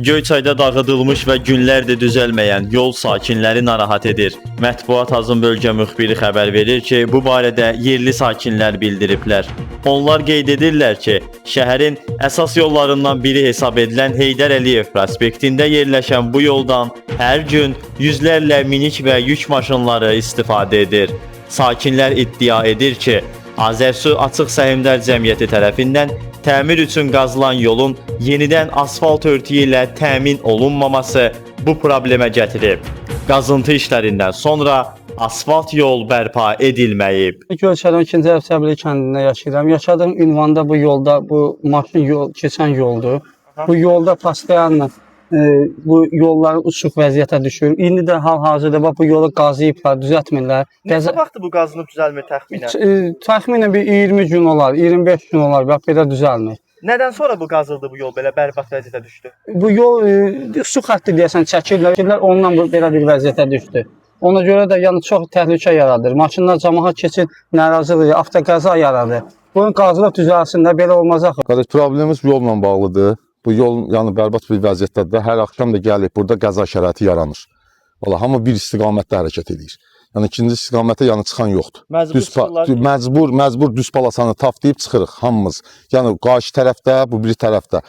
Göyçayda dağıdılmış və günlərdir düzəlməyən yol sakinləri narahat edir. Mətbuat Azın bölgə müxbiri xəbər verir ki, bu barədə yerli sakinlər bildiriblər. Onlar qeyd edirlər ki, şəhərin əsas yollarından biri hesab edilən Heydər Əliyev prospektində yerləşən bu yoldan hər gün yüzlərlə minik və yük maşınları istifadə edir. Sakinlər iddia edir ki, Azərsu Açıq Səhmdar Cəmiyyəti tərəfindən təmir üçün qazılan yolun yenidən asfalt örtüyü ilə təmin olunmaması bu problemə gətirib. Qazıntı işlərindən sonra asfalt yol bərpa edilməyib. Göyçaydan 2-ci Əfsəbili kəndində yaşayıram. Yaşadığım ünvanda bu yolda, bu maşın yol keçən yoldur. Bu yolda pastayanla bu yolları uçuq vəziyyətə düşür. İndi də hal-hazırda bu yolu qazıyıblar, düzəltmirlər. Neçə vaxtdır bu qazınıb düzəlmir təxminən? Təxminən bir 20 gün olar, 25 gün olar, bax belə düzəlmir. Nədən sonra bu qazıldı, bu yol belə bərbad vəziyyətə düşdü? Bu yol su xətti deyəsən çəkirlər, ondan bu belə bir vəziyyətə düşdü. Ona görə də yəni çox təhlükə yaradır. Maşınlar cəmaət keçid narazılığı, avtoqəza yaradır. Bunun qazılıb düzəlsin də belə olmaz axı. Qardaş, problemimiz yolla bağlıdır. Bu yol yəni bərbad bir vəziyyətdədir. Hər axşam da gəlib burada qəza şəraiti yaranır. Valla hamı bir istiqamətdə hərəkət edir. Yəni ikinci istiqamətə yəni çıxan yoxdur. Məcbur düz palasanı taflayıb çıxırıq hamımız. Yəni qarşı tərəfdə, bu biri tərəfdə.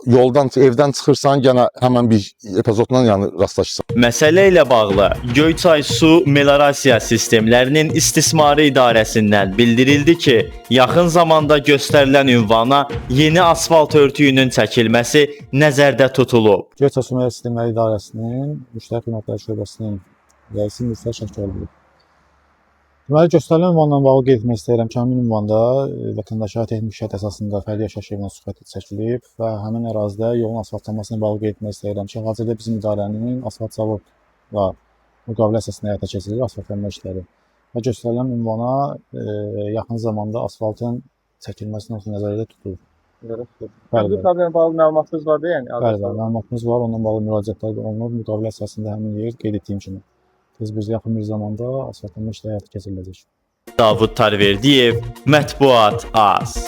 Yoldan, evdən çıxırsan, yenə həmən bir epizodla yəni rastlaşırsan. Məsələ ilə bağlı Göyçay Su Meliorasiya Sistemlərinin İstismarı İdarəsindən bildirildi ki, yaxın zamanda göstərilən ünvana yeni asfalt örtüyünün çəkilməsi nəzərdə tutulub. Göyçay Su Meliorasiya Sistemləri İdarəsinin Müştərək Xidmətlər Şöbəsinin rəisi Mürsəd Şəkərli. Deməli, göstərilən ünvanla bağlı qeyd etmək istəyirəm ki, həmin ünvanda vətəndaşlara texniki şərait əsasında fərdi yaşayış evinə su xətti çəkilib və həmin ərazidə yolun asfaltlanmasına bağlı qeyd etmək istəyirəm ki, hazırda bizim idarənin asfalt zavodla müqavilə əsasında həyata keçirilir asfaltlanma işləri və göstərilən ünvana yaxın zamanda asfaltın çəkilməsinin nəzərdə tutulur. Bu problemlə bağlı məlumatınız var da, yəni? Bəli, məlumatımız var, onunla bağlı müraciətlər də olunur, müqavilə əsasında həmin yer qeyd etdiyim kimi. Tez bir yaxın bir zamanda asfaltlanma işləri həyata keçiriləcək. Davud Tarverdiyev, Mətbuat Az.